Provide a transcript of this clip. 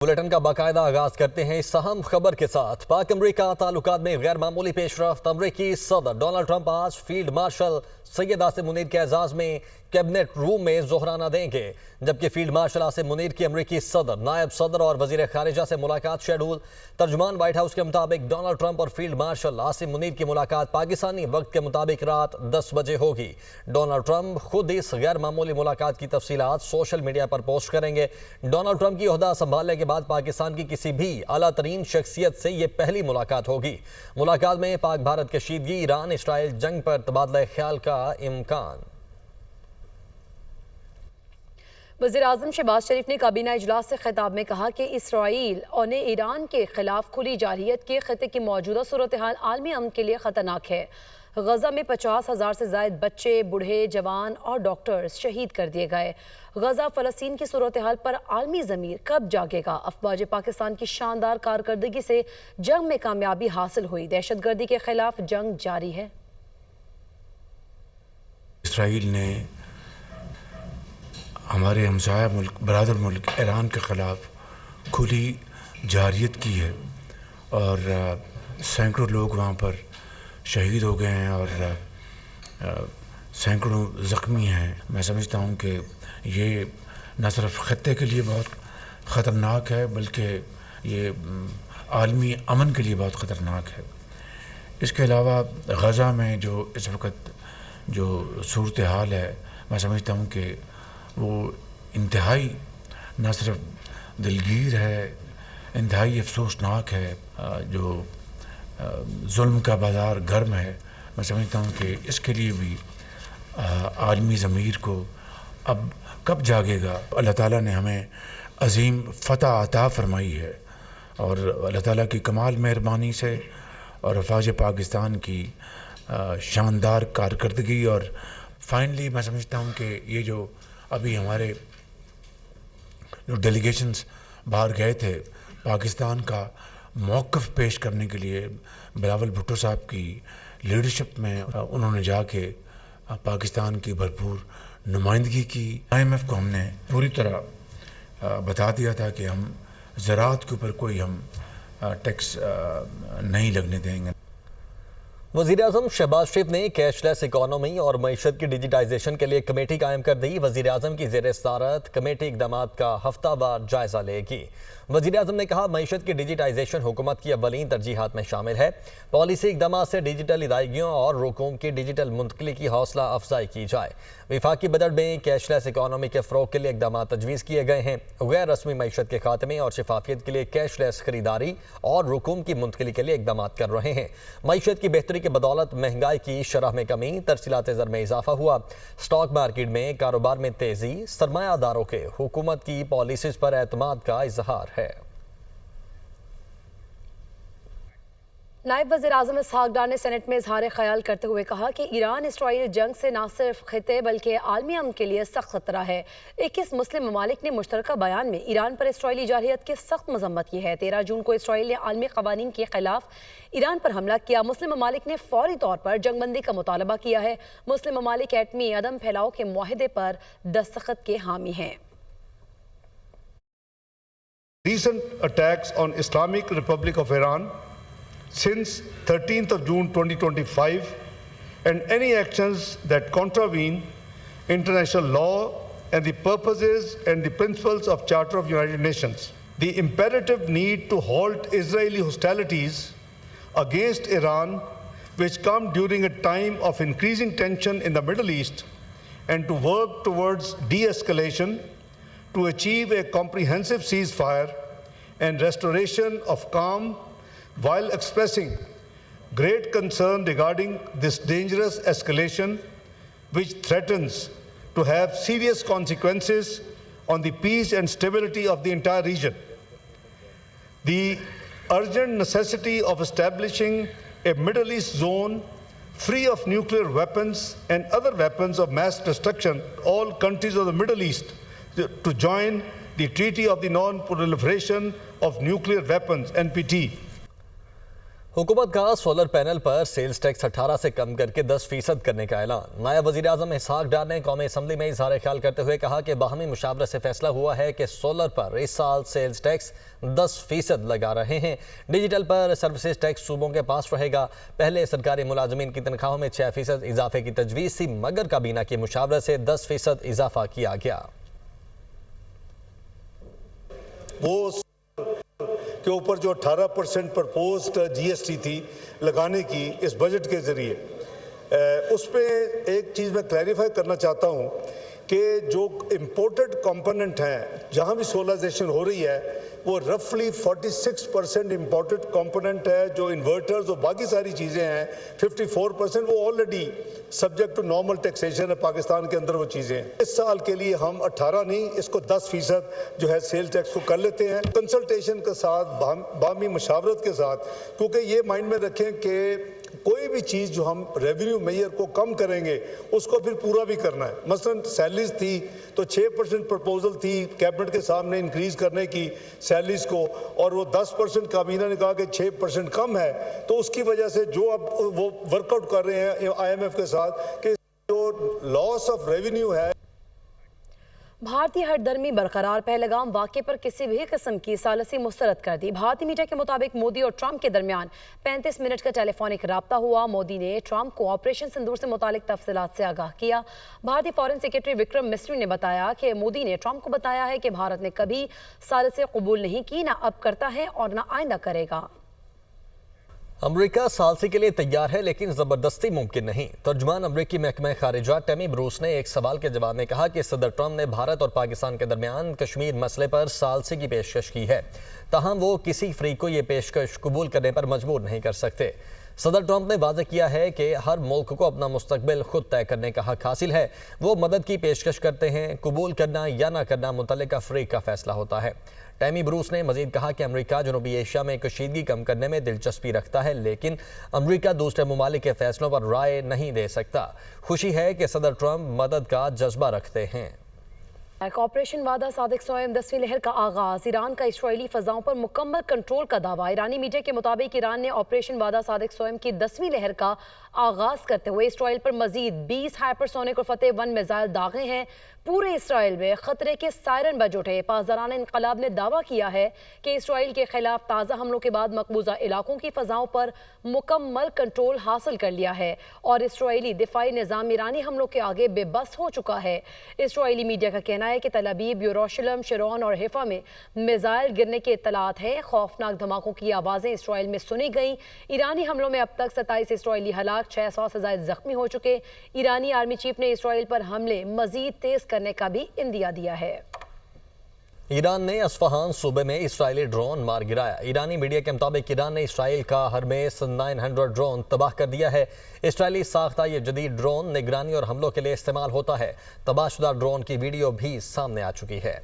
Bulletin का बाकायदा आगाज करते हैं इस अहम खबर के साथ। पाक अमरीका ताल्लुकात में गैर मामूली पेशरफ्त। अमरीकी सदर डोनाल्ड ट्रंप आज फील्ड मार्शल सैयद आसिम मुनीर के एजाज में कैबिनेट रूम में जोहराना देंगे, जबकि फील्ड मार्शल आसिम मुनीर की अमरीकी सदर, नायब सदर और वजीर खारिजा से मुलाकात शेड्यूल। तर्जुमान व्हाइट हाउस के मुताबिक डोनाल्ड ट्रंप और फील्ड मार्शल आसिम मुनीर की मुलाकात पाकिस्तानी वक्त के मुताबिक रात 10 बजे होगी। डोनाल्ड ट्रंप खुद इस गैर मामूली मुलाकात की तफसीलात सोशल मीडिया पर पोस्ट करेंगे। डोनाल्ड ट्रंप की ओहदा संभालने के बाद पाकिस्तान की किसी भी आला तरीन शख्सियत से यह पहली मुलाकात होगी। मुलाकात में पाक भारत कशीदगी, ईरान इसराइल जंग पर तबादला ख्याल का इम्कान। वज़ीर आज़म शहबाज शरीफ ने काबीना इजलास से खिताब में कहा कि इसराइल और ईरान के खिलाफ खुली जारहियत के खिते की मौजूदा सूरत हाल आलमी अमन के लिए ख़तरनाक है। गजा में 50,000 से ज़ायद बच्चे, बूढ़े, जवान और डॉक्टर्स शहीद कर दिए गए। गजा फ़लस्तीन की सूरत हाल पर आलमी ज़मीर कब जागेगा? अफवाज पाकिस्तान की शानदार कारकर्दगी से जंग में कामयाबी हासिल हुई। दहशतगर्दी के खिलाफ जंग जारी है। इसराइल ने हमारे हमसाया मुल्क, बरादर मुल्क ईरान के ख़िलाफ़ खुली जारहियत की है और सैकड़ों लोग वहाँ पर शहीद हो गए हैं और सैकड़ों ज़ख्मी हैं। मैं समझता हूँ कि ये न सिर्फ ख़त्ते के लिए बहुत ख़तरनाक है, बल्कि ये आलमी अमन के लिए बहुत ख़तरनाक है। इसके अलावा गज़ा में जो इस वक्त जो सूरत हाल है, मैं समझता हूँ कि वो इंतहाई न सिर्फ दिलगीर है, इंतहाई अफसोसनाक है। जो जुल्म का बाज़ार गर्म है, मैं समझता हूँ कि इसके लिए भी आलमी ज़मीर को अब कब जागेगा। अल्लाह ताला ने हमें अज़ीम फ़तह अता फ़रमाई है और अल्लाह ताला की कमाल मेहरबानी से और अफ़वाज पाकिस्तान की शानदार कारकर्दगी और फाइनली मैं समझता हूँ कि ये जो अभी हमारे जो डेलीगेशंस बाहर गए थे पाकिस्तान का मौक़िफ़ पेश करने के लिए, बिलावल भुट्टो साहब की लीडरशिप में उन्होंने जाके पाकिस्तान की भरपूर नुमाइंदगी की। IMF को हमने पूरी तरह बता दिया था कि हम ज़राअत के ऊपर कोई हम टैक्स नहीं लगने देंगे। वज़ीर आज़म शहबाज शरीफ ने कैशलेस इकॉनमी और मईशत की डिजिटाइजेशन के लिए कमेटी कायम कर दी। वज़ीर आज़म की ज़ेर सदारत कमेटी इक़दाम का हफ्तावार जायज़ा लेगी। वज़ीर आज़म ने कहा, मईशत की डिजिटाइजेशन हुकूमत की अव्वलीन तरजीहात में शामिल है। पॉलिसी इक़दाम से डिजिटल अदायगियों और रकूम की डिजिटल मुंतकली की हौसला अफजाई की जाए। वफाकी बजट में कैशलेस इकॉनमी के फ़रोग़ के लिए इक़दाम तजवीज़ किए गए हैं। गैर रस्मी मईशत के खात्मे और शफाफियत के लिए कैशलेस खरीदारी और रकूम की मुंतकली के लिए इक़दाम कर रहे हैं। मईशत की बेहतरी के बदौलत महंगाई की शरह में कमी, तरसीलात ज़र में इजाफा हुआ। स्टॉक मार्केट में कारोबार में तेज़ी, सरमायादारों के हुकूमत की पॉलिसीज़ पर एतमाद का इजहार है। नायब वज़ीर आज़म इसहाक़ डार ने सेनेट में इजहार ख्याल करते हुए कहा कि ईरान इसराइल जंग से न सिर्फ खिते बल्कि आलमी अमन के लिए सख्त खतरा है। 21 मुस्लिम ममालिक ने मुश्तरका बयान में ईरान पर इसराइली जारहियत की सख्त मजम्मत की है। 13 जून को इसराइल ने आलमी क़वानीन के खिलाफ ईरान पर हमला किया। मुस्लिम ममालिक ने फौरी तौर पर जंगबंदी का मुतालबा किया है। मुस्लिम ममालिक एटमी अदम फैलाव के मुआहदे पर दस्तखत के हामी हैं। Recent attacks on Islamic Republic of Iran since 13th of June 2025 and any actions that contravene international law and the purposes and the principles of Charter of United Nations. The imperative need to halt Israeli hostilities against Iran, which come during a time of increasing tension in the Middle East, and to work towards de-escalation to achieve a comprehensive ceasefire and restoration of calm, while expressing great concern regarding this dangerous escalation, which threatens to have serious consequences on the peace and stability of the entire region. The urgent necessity of establishing a Middle East zone free of nuclear weapons and other weapons of mass destruction, all countries of the Middle East to join the Treaty of the Non-Proliferation of Nuclear Weapons, NPT. हुकूमत का solar panel पर sales tax 18 से कम करके 10% करने का ऐलान। नायब वज़ीर आज़म इसहाक डार ने कौमी असम्बली में इज़हार ख्याल करते हुए कहा कि बाहमी मुशावरत से फैसला हुआ है कि सोलर पर इस साल सेल्स टैक्स 10% लगा रहे हैं। डिजिटल पर सर्विसेज टैक्स सूबों के पास रहेगा। पहले सरकारी मुलाजमीन की तनख्वाहों में 6% इजाफे की तजवीज़ थी, मगर काबीना की मुशावरत से 10% इजाफा किया गया। वो के ऊपर जो 18% प्रपोज्ड जीएसटी थी लगाने की इस बजट के ज़रिए, उस पर एक चीज़ मैं क्लैरिफाई करना चाहता हूँ कि जो इम्पोर्टेड कंपोनेंट हैं जहाँ भी सोलराइजेशन हो रही है वो रफली 46% इम्पोर्टेड कंपोनेंट है। जो इन्वर्टर्स और बाकी सारी चीज़ें हैं 54% वो already subject to normal taxation है पाकिस्तान के अंदर वो चीज़ें। इस साल के लिए हम 18 नहीं, इसको 10% जो है सेल टैक्स को कर लेते हैं कंसल्टेशन के साथ, बामी मुशावरत के साथ, क्योंकि ये माइंड में रखें कि कोई भी चीज़ जो हम रेवेन्यू मेजर को कम करेंगे उसको फिर पूरा भी करना है। मसलन सैलरीज थी तो 6% प्रपोजल थी कैबिनेट के सामने इंक्रीज करने की सैलरीज को, और वो 10% काबीना ने कहा कि 6% कम है, तो उसकी वजह से जो अब वो वर्कआउट कर रहे हैं IMF के साथ कि जो लॉस ऑफ रेवेन्यू है। भारतीय हरदर्मी बरकरार, पहलगाम वाक़े पर किसी भी किस्म की सालसी मुस्तरद कर दी। भारतीय मीडिया के मुताबिक मोदी और ट्रंप के दरमियान 35 मिनट का टेलीफोनिक रब्ता हुआ। मोदी ने ट्रंप को ऑपरेशन सिंदूर से मुतालिक तफसीलात से आगाह किया। भारतीय फॉरेन सेक्रेटरी विक्रम मिस्री ने बताया कि मोदी ने ट्रंप को बताया है कि भारत ने कभी सालसी कबूल नहीं की, ना अब करता है और ना आइंदा करेगा। अमरीका सालसी के लिए तैयार है लेकिन ज़बरदस्ती मुमकिन नहीं। तर्जुमान अमरीकी महकमा खारिजा टैमी ब्रूस ने एक सवाल के जवाब में कहा कि सदर ट्रंप ने भारत और पाकिस्तान के दरमियान कश्मीर मसले पर सालसी की पेशकश की है, ताहम वो किसी फरीक को ये पेशकश कबूल करने पर मजबूर नहीं कर सकते। सदर ट्रंप ने वाज़ेह किया है कि हर मुल्क को अपना मुस्तकबिल खुद तय करने का हक हासिल है। वो मदद की पेशकश करते हैं, कबूल करना या ना करना मुतल्लिका फरीक का फैसला होता है। टैमी ब्रूस ने मजीद कहा कि अमरीका जनूबी एशिया में कशीदगी कम करने में दिलचस्पी रखता है, लेकिन अमरीका दूसरे ममालिक के फैसलों पर राय नहीं दे सकता। खुशी है कि सदर ट्रंप मदद का जज्बा रखते हैं। ऑपरेशन वादा सादिक सोयम 10वीं लहर का आगाज, ईरान का इसराइली फजाओं पर मुकम्मल कंट्रोल का दावा। ईरानी मीडिया के मुताबिक ईरान ने ऑपरेशन वादा सादिक सोयम की 10वीं लहर का आगाज करते हुए इसराइल पर मजीद 20 हाइपरसोनिक और फतेह 1 मिसाइल दागे हैं। पूरे इसराइल में खतरे के सायरन बज उठे। पासदारान इनकलाब ने दावा किया है कि इसराइल के खिलाफ ताज़ा हमलों के बाद मकबूजा इलाकों की फजाओं पर मुकम्मल कंट्रोल हासिल कर लिया है और इसराइली दिफाई निज़ाम ईरानी हमलों के आगे बेबस हो चुका है। इसराइली मीडिया का कहना है कि तल अबीब, यरूशलेम, शरोन और हिफा में मिसाइल गिरने के इत्तलात हैं। खौफनाक धमाकों की आवाज़ें इसराइल में सुनी गई। ईरानी हमलों में अब तक 27 इसराइली हलाक, 600 से ज़ायद जख्मी हो चुके। ईरानी आर्मी चीफ ने इसराइल पर हमले मजीद तेज करने का भी इंदिया दिया है। ईरान ने अस्फहान सूबे में इसराइली ड्रोन मार गिराया। ईरानी मीडिया के मुताबिक ईरान ने इसराइल का हरमेस 900 ड्रोन तबाह कर दिया है। इसराइली साख्ता ये जदीद ड्रोन निगरानी और हमलों के लिए इस्तेमाल होता है। तबाहशुदा ड्रोन की वीडियो भी सामने आ चुकी है।